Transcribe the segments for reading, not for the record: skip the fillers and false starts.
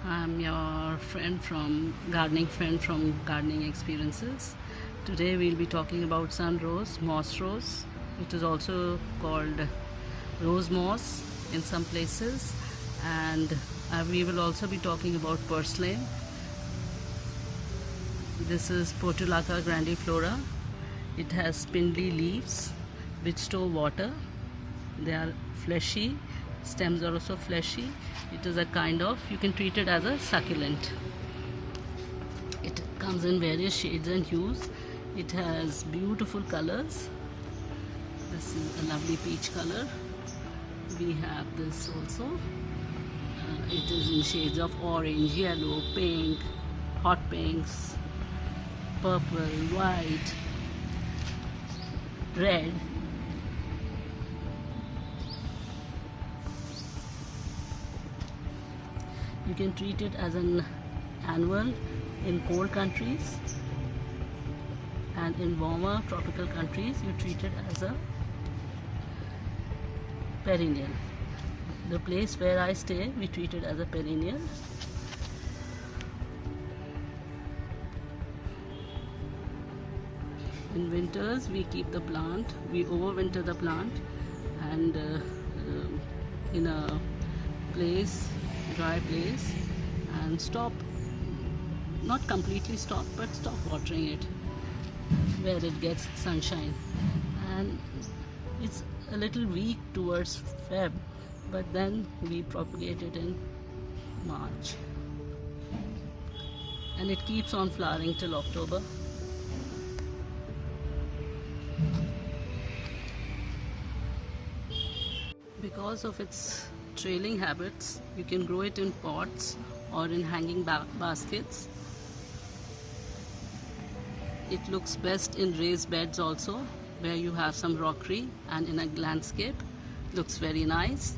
I'm your friend from Gardening Experiences. Today we'll be talking about sun rose, moss rose. It is also called rose moss in some places, and we will also be talking about purslane. This is Portulaca grandiflora. It has spindly leaves which store water. They are fleshy, stems are also fleshy. It is a kind of, you can treat it as a succulent. It comes in various shades and hues. It has beautiful colors. This is a lovely peach color. We have this also. It is in shades of orange, yellow, pink, hot pinks, purple, white, red. You can treat it as an annual in cold countries, and in warmer tropical countries you treat it as a perennial. The place where I stay, we treat it as a perennial. In winters we keep the plant, we overwinter the plant, and in a place, dry place, and stop, not completely stop, but stop watering it where it gets sunshine. And it's a little weak towards Feb, but then we propagate it in March, and it keeps on flowering till October. Because of its trailing habits, you can grow it in pots or in hanging baskets. It looks best in raised beds also, where you have some rockery, and in a landscape looks very nice.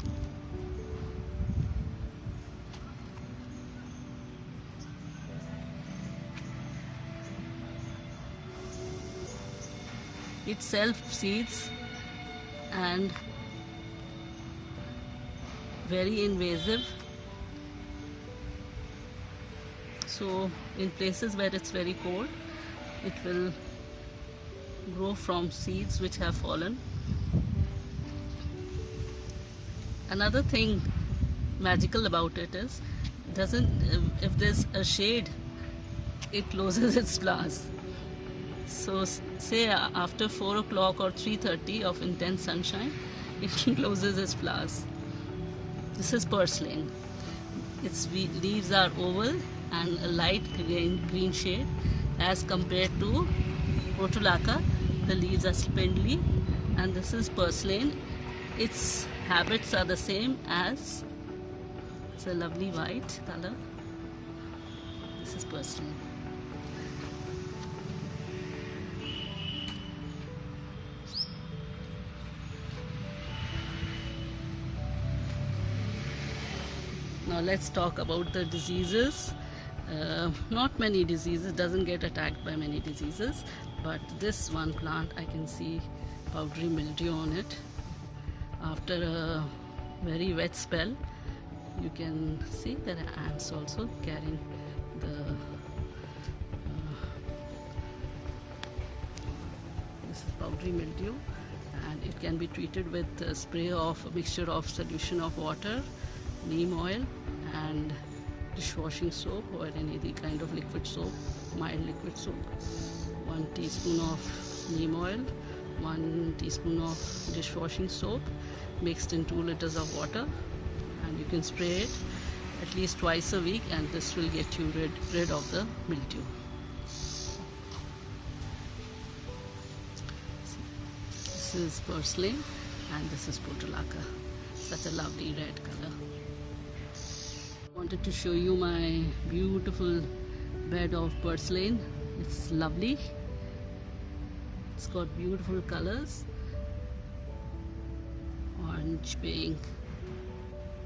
It self-seeds and very invasive. So in places where it's very cold, it will grow from seeds which have fallen. Another thing magical about it is, if there's a shade, it closes its flowers. So say after 4 o'clock or 3:30 of intense sunshine, it closes its flowers. This is purslane. Its leaves are oval and a light green shade, as compared to Portulaca. The leaves are spindly, and this is purslane. Its habits are the same as, it's a lovely white color. This is purslane. Now let's talk about the diseases. Not many diseases, doesn't get attacked by many diseases, but this one plant I can see powdery mildew on it. After a very wet spell, you can see there are ants also carrying the this is powdery mildew, and it can be treated with a spray of a mixture of solution of water, neem oil, and dishwashing soap, or any kind of liquid soap, mild liquid soap. 1 teaspoon of neem oil, 1 teaspoon of dishwashing soap mixed in 2 liters of water, and you can spray it at least twice a week, and this will get you rid of the mildew. This is purslane, and this is Portulaca. Such a lovely red color. Wanted to show you my beautiful bed of purslane. It's lovely. It's got beautiful colors: orange, pink,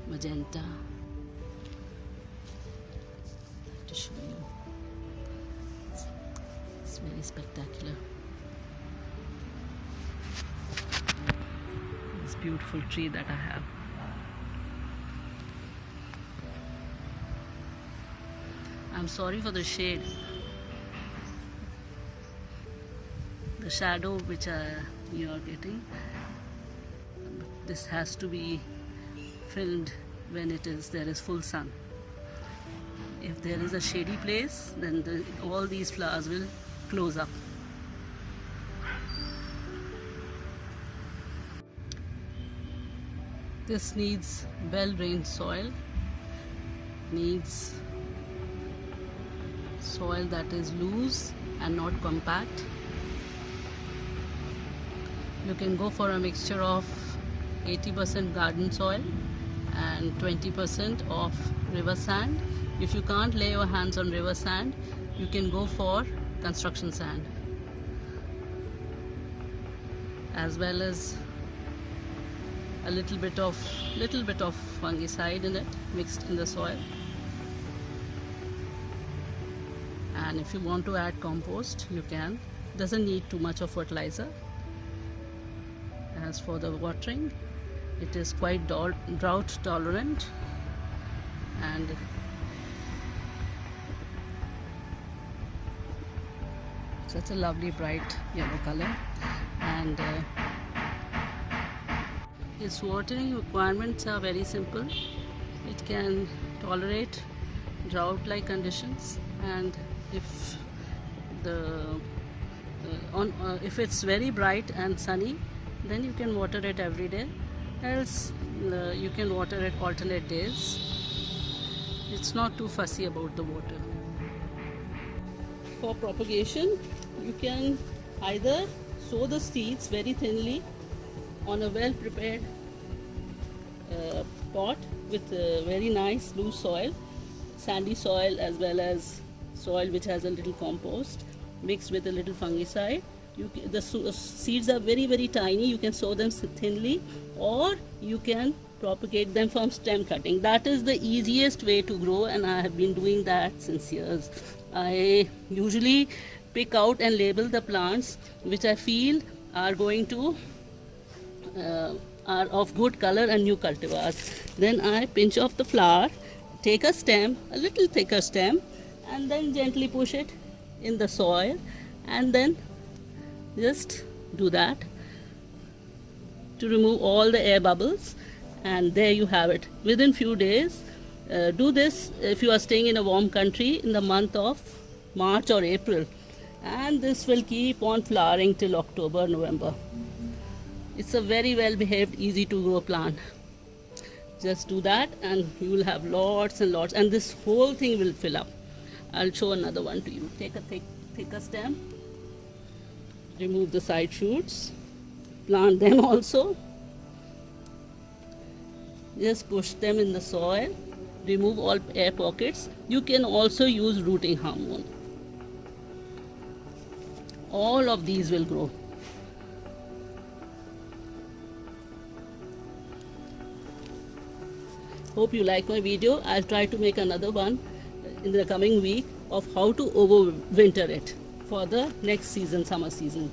magenta. To show you, it's very spectacular. This beautiful tree that I have. I'm sorry for the shade, the shadow which you are getting. This has to be filmed when there is full sun. If there is a shady place, then all these flowers will close up. This needs well-drained soil, needs soil that is loose and not compact. You can go for a mixture of 80% garden soil and 20% of river sand. If you can't lay your hands on river sand, you can go for construction sand, as well as a little bit of fungicide in it, mixed in the soil. And if you want to add compost, you can. Doesn't need too much of fertilizer. As for the watering, it is quite drought tolerant, and such a lovely bright yellow color. And its watering requirements are very simple. It can tolerate drought-like conditions, and if if it's very bright and sunny, then you can water it every day. Else you can water it alternate days. It's not too fussy about the water. For propagation, you can either sow the seeds very thinly on a well prepared pot with very nice loose soil, sandy soil, as well as soil which has a little compost mixed with a little fungicide. The seeds are very tiny. You can sow them thinly, or you can propagate them from stem cutting. That is the easiest way to grow, and I have been doing that since years. I usually pick out and label the plants which I feel are going to are of good color and new cultivars. Then I pinch off the flower, take a stem, a little thicker stem, and then gently push it in the soil, and then just do that to remove all the air bubbles, and there you have it. Within few days, do this if you are staying in a warm country in the month of March or April, and this will keep on flowering till October, November. It's a very well behaved, easy to grow plant. Just do that and you will have lots and lots, and this whole thing will fill up. I'll show another one to you. Take a thicker stem, remove the side shoots, plant them also, just push them in the soil, remove all air pockets. You can also use rooting hormone. All of these will grow. Hope you like my video. I'll try to make another one in the coming week of how to overwinter it for the next season, summer season.